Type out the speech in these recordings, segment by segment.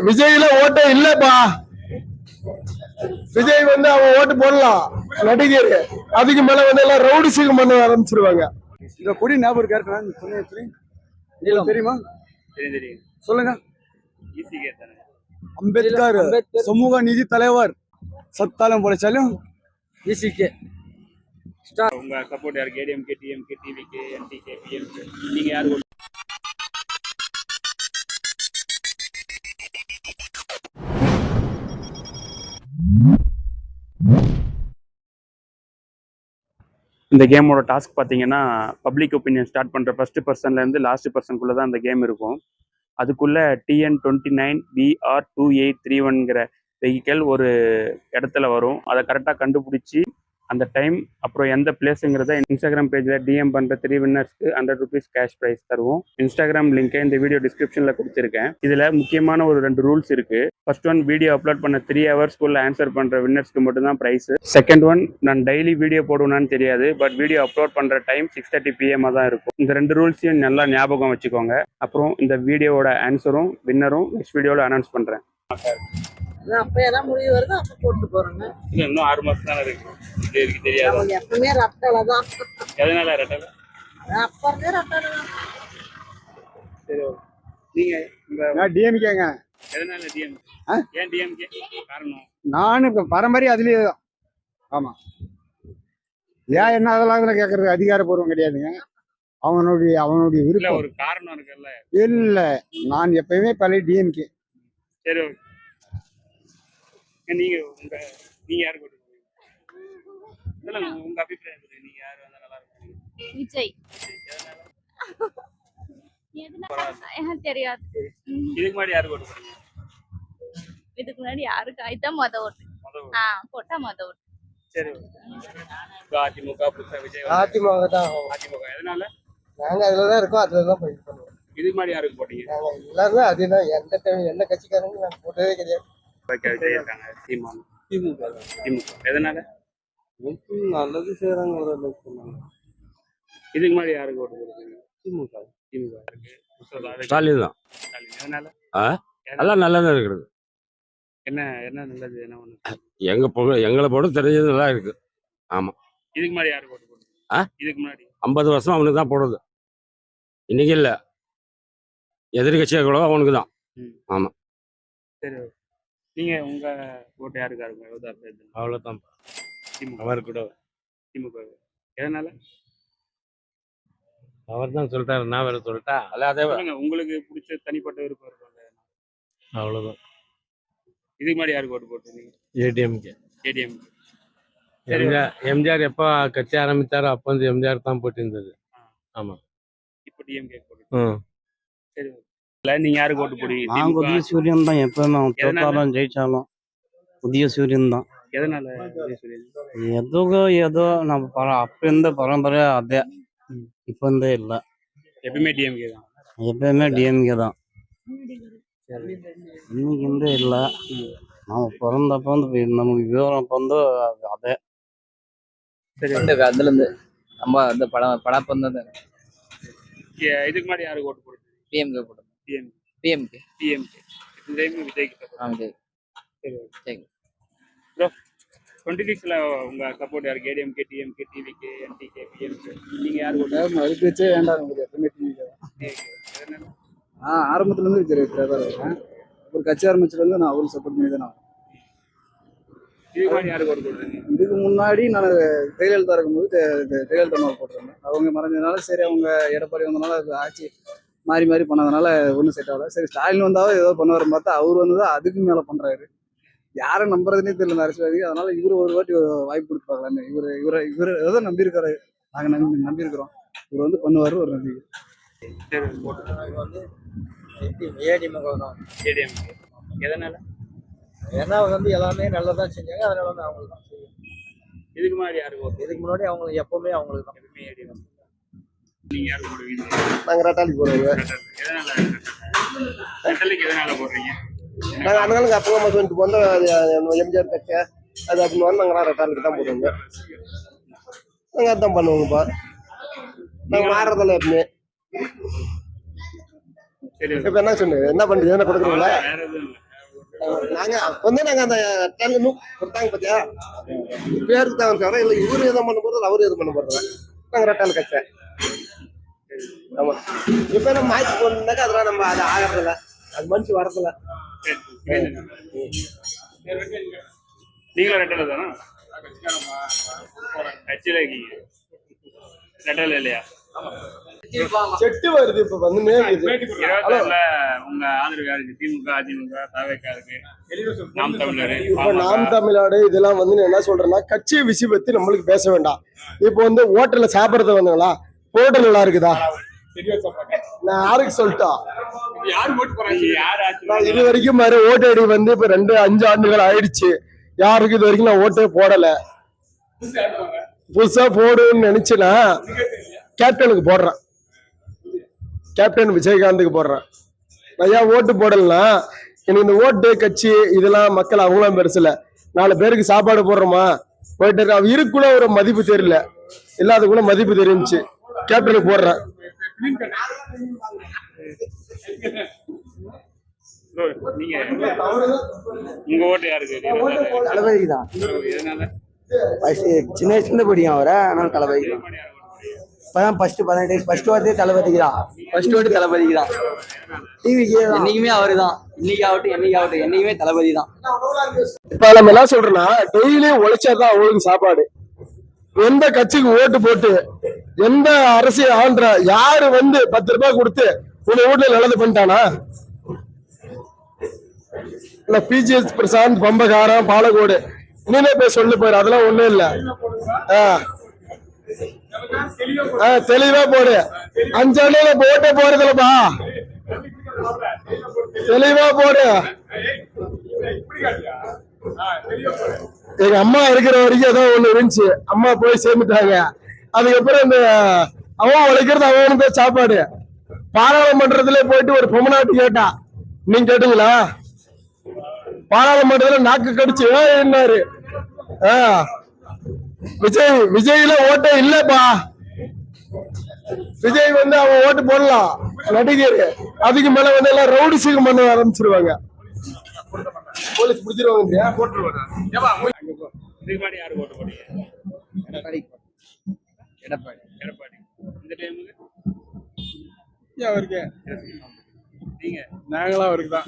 விஜய்ல ஓட்டே இல்லப்பா. விஜய் வந்து அவன் ஓட்டு போடலாம் நடிகர், அதுக்கு மேல வந்து எல்லாம் ரவுடிசம் பண்ண ஆரம்பிச்சிருவாங்க. இந்த கொடி ஞாபகம் இருக்கா? தெரியுமா? சொல்லுங்க. அம்பேத்கர் சமூக நீதி தலைவர், சத்தாலும் பொழைச்சாலும் ஈசிகே. உங்க சப்போர்ட் யாருக்கு? ADMK, DMK, TVK, NTK, PMK, நீங்க யாரு? இந்த கேமோட டாஸ்க் பார்த்தீங்கன்னா, பப்ளிக் ஒப்பீனியன் ஸ்டார்ட் பண்ணுற ஃபர்ஸ்ட் பர்சன்லேருந்து லாஸ்ட் பர்சனுக்குள்ளே தான் அந்த கேம் இருக்கும். அதுக்குள்ளே TN29 BR2831ங்கிற வெஹிக்கல் ஒரு இடத்துல வரும். அதை கரெக்டாக கண்டுபிடிச்சி அந்த டைம் அப்புறம் எந்த பிளேஸுங்கிறத இன்ஸ்டாகிராம் பேஜில் டிஎம் பண்ணுற 3 வின்னர்ஸ்க்கு 100 rupees கேஷ் ப்ரைஸ் தருவோம். இன்ஸ்டாகிராம் லிங்கை இந்த வீடியோ டிஸ்கிரிப்ஷனில் கொடுத்துருக்கேன். இதில் முக்கியமான ஒரு 2 ரூல்ஸ் இருக்குது. ஃபர்ஸ்ட் ஒன், வீடியோ அப்லோட் பண்ண 3 ஹவர்ஸ்க்குள்ளே ஆன்சர் பண்ணுற வின்னர்ஸ்க்கு மட்டும்தான் ப்ரைஸ். செகண்ட் ஒன், நான் டெய்லி வீடியோ போடுவேனான்னு தெரியாது, பட் வீடியோ அப்லோட் பண்ணுற டைம் 6:30 PM தான் இருக்கும். இந்த 2 ரூல்ஸையும் நல்லா ஞாபகம் வச்சுக்கோங்க. அப்புறம் இந்த வீடியோவோட ஆன்சரும் வின்னரும் நெக்ஸ்ட் வீடியோவில் அனௌன்ஸ் பண்ணுறேன். அப்ப எல்லாம் முடிவு வருது, அப்ப போட்டு போறேங்க. இன்னும் 6 மாசம் தான் இருக்கு. இது தெரியாது. எப்பவுமே ரட்டால தான். எதனால ரட்டால? அப்ப இருந்தே ரட்டால தான். சரி, நீங்க நான் டிஎம்கேங்க. எதனால டிஎம்? ஏன் டிஎம்கே? காரணம் நானும் இப்ப பரம்பரை அதுலயே தான். ஆமா, ஏன் என்ன அதெல்லாம் கேட்கறது அதிகாரப்பூர்வம் கிடையாதுங்க. அவனுடைய விருப்பம். ஒரு காரணம் இருக்குல்ல. இல்ல, நான் எப்பயுமே பழைய டிஎம்கே. சரி, நீங்க யாரு போட்டு உங்க அபிப்பிராயம் நீங்க யாரு வந்தா நல்லா இருக்கும்? விஜய். தெரியாது. இதுக்கு முன்னாடி யாரு போட்டு போறீங்க? இதுக்கு முன்னாடி யாருக்கு ஆயிட்டா மொத ஓட்டு. போட்டா மொத ஓட்டு. சரி, அதிமுக புதுசா விஜய்? அதிமுக தான். அதிமுக. எதனால? நாங்க அதுலதான் இருக்கோம், அதுலதான் போயிட்டு பண்ணுவோம். இதுக்கு முன்னாடி யாருக்கு போட்டீங்க? எல்லாரும் அதுதான். எந்த கட்சிக்காரங்க நாங்க போட்டதே கிடையாது. திமுக. எதனால? நல்லது செய்யறாங்க. இதுக்கு முன்னாடி யாருக்கு ஓட்டு போடுறீங்க? திமுக. ஸ்டாலின் தான். எதனால? எல்லாம் நல்லதா இருக்குது. என்ன நல்லது? என்ன ஒண்ணு எங்களை போட தெரிஞ்சது நல்லா இருக்கு. ஆமா. இதுக்கு முன்னாடி யாருக்கு ஓட்டு போடுறீங்க? இதுக்கு முன்னாடி 50 வருஷம் அவனுக்கு தான் போடுறது. இன்னைக்கு இல்ல, எதிர்கட்சியாக அவனுக்கு தான். ஆமா. சரி, நீங்க உங்க ஓட்டு யாருக்கா இருக்கும்? அவ்வளவுதான். திமுக. அவர் கூட திமுக. எதனால? அவர் தான் சொல்லிட்டாரு, நான் வேற சொல்லிட்டா. அதே உங்களுக்கு பிடிச்ச தனிப்பட்ட விருப்பம் இருக்கும். அவ்வளவுதான். இதுக்கு முன்னாடி யாருக்கு ஓட்டு போட்டுருந்தீங்க? ஏடிஎம்கே. எம்ஜிஆர் எப்ப கட்சி ஆரம்பித்தாரோ அப்ப வந்து எம்ஜிஆர் தான் போட்டு இருந்தது. ஆமா. இப்ப டிஎம்கே போட்டு. சரி, நீங்க யாருக்கு ஓட்டு போடுவீங்க? நான் புதிய சூரியன் தான். எப்பவுமே அவன் தோத்தாலும் ஜெயிச்சாலும் புதிய சூரியன் தான். எதனால? ஏதோ நம்ம அப்ப இருந்த பரம்பரையா அதே இப்ப இருந்தே இல்ல. எப்பவுமே டிஎம்கே தான். எப்பயுமே டிஎம்கே தான். இன்னைக்கு இருந்தே இல்ல. நம்ம பிறந்தப்ப வந்து நமக்கு விவரம் வந்து அதே. சரி, அதுல இருந்து நம்ம அந்த படம் பண்ணது. இதுக்கு முன்னாடி யாருக்கு ஓட்டு போடுறது? டிஎம்கே போட்டோம். டிஎம்கே. இந்த டைம் விஜய் கிட்ட. சரி ப்ரோ, 26ல உங்க சப்போர்ட் யாருக்கு? ADMK, DMK, TVK, NTK, PMK, நீங்க யாரு ஓட்டு? அதுக்கு வச்சே வேண்டாம். எப்பவுமே டிவிகே. ஆரம்பத்துல இருந்து விஜய் ஒரு கட்சி ஆரம்பிச்சதுல இருந்து நான் அவருக்கு சப்போர்ட் பண்ணி தான். இதுக்கு முன்னாடி யாருக்கு ஓட்டு போடுறீங்க? இதுக்கு முன்னாடி நான் ஜெயலலிதா இருக்கும்போது ஜெயலலிதா போட்டிருந்தேன். அவங்க மறைஞ்சதுனால சரி, அவங்க எடப்பாடி வந்தனால ஆட்சி மாறி பண்ணதுனால ஒன்றும் செட் ஆகல. சரி, ஸ்டாலின் வந்தாலும் ஏதோ பண்ணுவார் பார்த்தா அவர் வந்து அதுக்கு மேல பண்றாரு. யாரை நம்புறதுனே தெரியல இந்த அரசியல்வாதி. அதனால இவரு ஒரு வாட்டி வாய்ப்பு கொடுத்து பார்க்கலான்னு இவரை ஏதோ நம்பியிருக்காரு. நாங்க நம்பியிருக்கிறோம். இவர் வந்து பண்ணுவாரு ஒரு நம்பிக்கை. எதனால? ஏன்னா அவங்க வந்து எல்லாமே நல்லதான் செஞ்சாங்க. அதனால வந்து அவங்களுக்கு தான் செய்யும். இதுக்கு முன்னாடி யாருக்கு ஓட்டு? இதுக்கு முன்னாடி அவங்க எப்பவுமே அவங்களுக்கு தான். நீங்க யாருக்கு போடுவீங்க? நாங்க ரட்டாலிக்கு போடுவோங்க. எதனால ரட்டாலிக்கு எதனால போடுறீங்க? நாங்கள் அதனால அப்பா அம்மா சொல்லிட்டு போந்தோம் எம்ஜிஆர் கட்சி அது அப்படின்னு நாங்கள் ரட்டாலுக்கு தான் போடுவோங்க. நாங்கள் அதான் பண்ணுவோங்கப்பா. நாங்கள் மாறுறதில்ல எப்பவுமே. சரி இப்ப என்ன சொன்னீங்க, என்ன பண்றீங்க, என்ன கொடுக்குறீங்களா? வேற எதுவும் இல்லை. நாங்க அந்த டேலண்ட் கொடுத்தாங்க பாத்தியா, பேருக்கு தான் தவிர இல்லை இவரு எதுவும் பண்ண போறது அவரு எதுவும் பண்ண போறது நாங்க ரெட்டால் கட்ச. ஆமா, இப்ப நம்ம மாற்றி போனாக்கா அதெல்லாம் நம்ம அது ஆகிறதில்ல, அது மனுஷன் வரதில்ல. நீங்களும் ரெட்டல தானா? கட்சியில இருக்கீங்க, ரெட்டல இல்லையா? செட்டு வருது இப்ப வந்து மேய்க்குது. 26ல உங்க ஆதரவு யாருக்கு? திமுக, அதிமுக, தவேகா இருக்கு, நாம் தமிழர், இப்ப நாம் தமிழ்நாடு இதெல்லாம் வந்து நான் என்ன சொல்றேன்னா, கட்சி விஷயம் பத்தி நம்மளுக்கு பேச வேண்டாம். இப்போ வந்து ஹோட்டல்ல சாப்பிடறது வந்தாங்களா, ஹோட்டல் நல்லா இருக்குதா, நான் யாருக்கு சொல்லிட்டா, நான் இது வரைக்கும் மாதிரி ஓட்டு ஐடி வந்து இப்ப 5 ஆண்டுகள் ஆயிடுச்சு, யாருக்கு இது வரைக்கும் நான் ஓட்டே போடல. புதுசா போடுன்னு நினைச்சுன்னா கேப்டனுக்கு போடுறேன், கேப்டன் விஜயகாந்துக்கு போடுறேன். நான் ஏன் ஓட்டு போடலன்னா, எனக்கு இந்த ஓட்டு கட்சி இதெல்லாம் மக்கள் அவங்களாம் பெருசுல 4 பேருக்கு சாப்பாடு போடுறோமா போயிட்டு அவ இருக்குள்ள ஒரு மதிப்பு தெரியல, இல்லாத கூட மதிப்பு தெரிஞ்சுச்சு, கேப்டனுக்கு போடுறேன். நீங்க உங்க ஓட்டு யாருக்கு? தளபதிக்கு தான். எதனால? சின்ன வயசுல படிக்கும் அவரை, ஆனால் தளபதிக்கு தான். இப்பதான் ஃபர்ஸ்ட் 18 வயசு ஃபர்ஸ்ட் வார்த்தையே தளபதிக்கு தான். ஃபர்ஸ்ட் வார்த்தை தளபதிக்கு தான். டிவிக்கு என்னைக்குமே அவரு தான், இன்னைக்கு ஆகட்டும் என்னைக்கு ஆகட்டும் என்னைக்குமே தளபதி தான். இப்ப நம்ம என்ன சொல்றோம்னா, டெய்லியும் உழைச்சாதான் அவங்களுக்கு சாப்பாடு. எந்த கட்சிக்கு ஓட்டு போட்டு எந்த அரசியல் ஆள்ற யாரு வந்து 10 ரூபாய் கொடுத்து உங்க வீட்டுல நல்லது பண்ணிட்டானா? இல்ல பிஜிஎஸ் பிரசாந்த், பம்பகாரம், பாலக்கோடு நீனே போய் சொல்லு போயிரு, அதெல்லாம் ஒண்ணும் இல்ல. தெளிவா போடு, 5 ஆண்டுல ஓட்டே போறதுலப்பா, தெளிவா போடு. எங்க அம்மா இருக்கிற வரைக்கும் ஏதோ ஒண்ணு இருந்துச்சு, அம்மா போய் சேர்ந்துட்டாங்க. அதுக்கப்புறம் இந்த அவன் உழைக்கிறது அவனுக்கு சாப்பாடு. பாராளுமன்றத்துல போயிட்டு ஒரு பொம்மநாட்டு கேட்டா, நீங்க கேட்டீங்களா? பாராளுமன்றத்துல நாக்கு கடிச்சு என்னாரு, விஜய்ல ஓட்டே இல்லப்பா. விஜய் வந்து அவன் ஓட்டு போடலாம் நடிகர், அதுக்கு மேல வந்து எல்லாம் ரவுடி சீகம் பண்ண ஆரம்பிச்சிருவாங்க, போலீஸ் பிடிச்சிருவாங்க. இதுக்கு முன்னாடி யாருக்கு ஓட்டு போட்டீங்க? எடப்பாடி. எடப்பாடி. இந்த டைமுக்கு அவருக்கு நீங்க? நாங்களும் அவருக்கு தான்,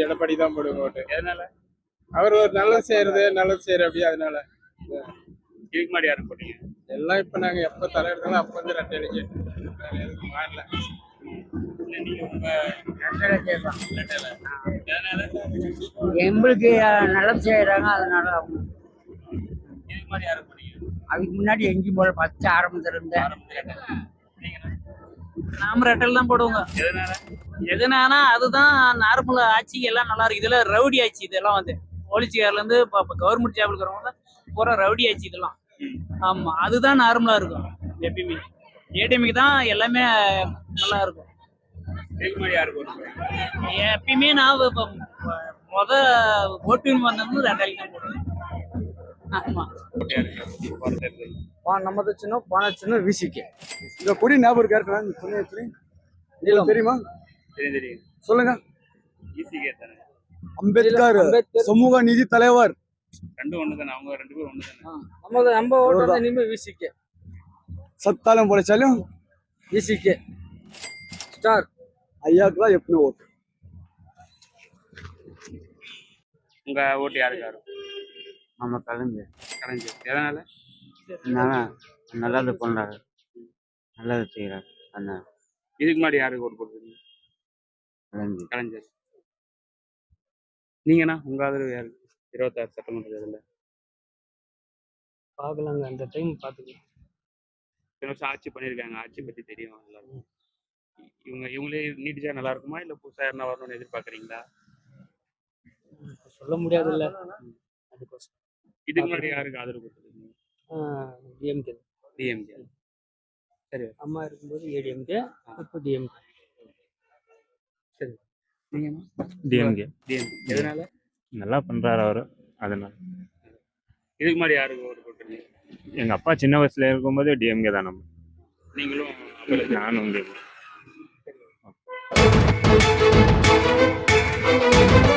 எடப்பாடி தான் போடுவோம் ஓட்டு. எதனால? அவர் ஒரு நல்லது செய்யற அப்படியே, அதனால. இதுக்கு முன்னாடி யாருக்கு போட்டீங்க? எல்லாம் இப்ப நாங்க எப்ப தலை எடுத்தாலும் அப்ப வந்து ரெட்டை அடிக்க மாறல. நீங்க உங்க ரெட்டல. எதனால? எங்களுக்கு நல்லது செய்யறாங்க, அதனால. இதுக்கு முன்னாடி யாருக்கு போட்டீங்க? அதுக்கு முன்னாடி எங்கேயும் போல பச்சை ஆரம்பத்துல இருந்தேன். நாம ரெட்டல் தான் போடுவோங்க. எதனால அதுதான் நார்மல் ஆட்சிக்கு எல்லாம் நல்லா இருக்கு. இதெல்லாம் ரவுடி ஆட்சி, இதெல்லாம் வந்து போலீஸ்கார்ல இருந்து கவர்மெண்ட் ஜாப்ல இருக்கிறவங்க பூரா ரவுடி ஆட்சி இதெல்லாம். ஆமா, அதுதான் நார்மலா இருக்கும் எப்பயுமே. ஏடிஎம்க்கு தான் எல்லாமே நல்லா இருக்கும். எப்பயுமே நான் முத ஓட்டுன்னு வந்தது ரெட்டல் தான் போடுவேன். ஆமா, நம்ம சின்ன விசிக்கு இந்த கொடி ஞாபகம் இருக்கா? தெரியுமா? சொல்லுங்க. அம்பேத்கர் சமூக நீதி தலைவர். நம்ம ஓட்டு இனிமே விசிக்கு. சத்தாலும் பொழைச்சாலும் விசிக்கு ஸ்டார். ஐயாக்குலாம் எப்பவுமே ஓட்டு. உங்க ஓட்டு யாருக்கு? நம்ம கலைஞர். எதனால? நல்லது பண்றாரு, நல்லது செய்யறாரு. இதுக்கு முன்னாடி யாருக்கு ஓட்டு போடுறீங்க? கலைஞர். நீங்கண்ணா உங்க ஆதரவு யாருக்கு 26 சட்டமன்ற தேர்தலில்? பார்க்கலாங்க, அந்த டைம் பார்த்துக்கலாம். ஆட்சி பண்ணியிருக்காங்க, ஆட்சி பற்றி தெரியும் எல்லாருக்கும். இவங்களே நீடிச்சா நல்லா இருக்குமா, இல்லை புதுசாக யாருன்னா வரணும்னு எதிர்பார்க்குறீங்களா? சொல்ல முடியாதுல்ல. இதுக்கு முன்னாடி யாருக்கு ஆதரவு கொடுத்துருக்கீங்க? டிஎம்கே. டிஎம்கே. சரி, அம்மா இருக்கும்போது ஏடிஎம்கே, இப்போ டிஎம்கே. சரி, நீங்கம்மா? டிஎம்கே. டிஎம்கே. எதனால? நல்லா பண்றாரு அவரு, அதனால. இதுக்கு முன்னாடி யாருக்கு ஓட்டு போட்டுருக்கீங்க? எங்க அப்பா சின்ன வயசுல இருக்கும்போது டிஎம்கே தான். நம்ம நீங்களும்? நானும் Thank you.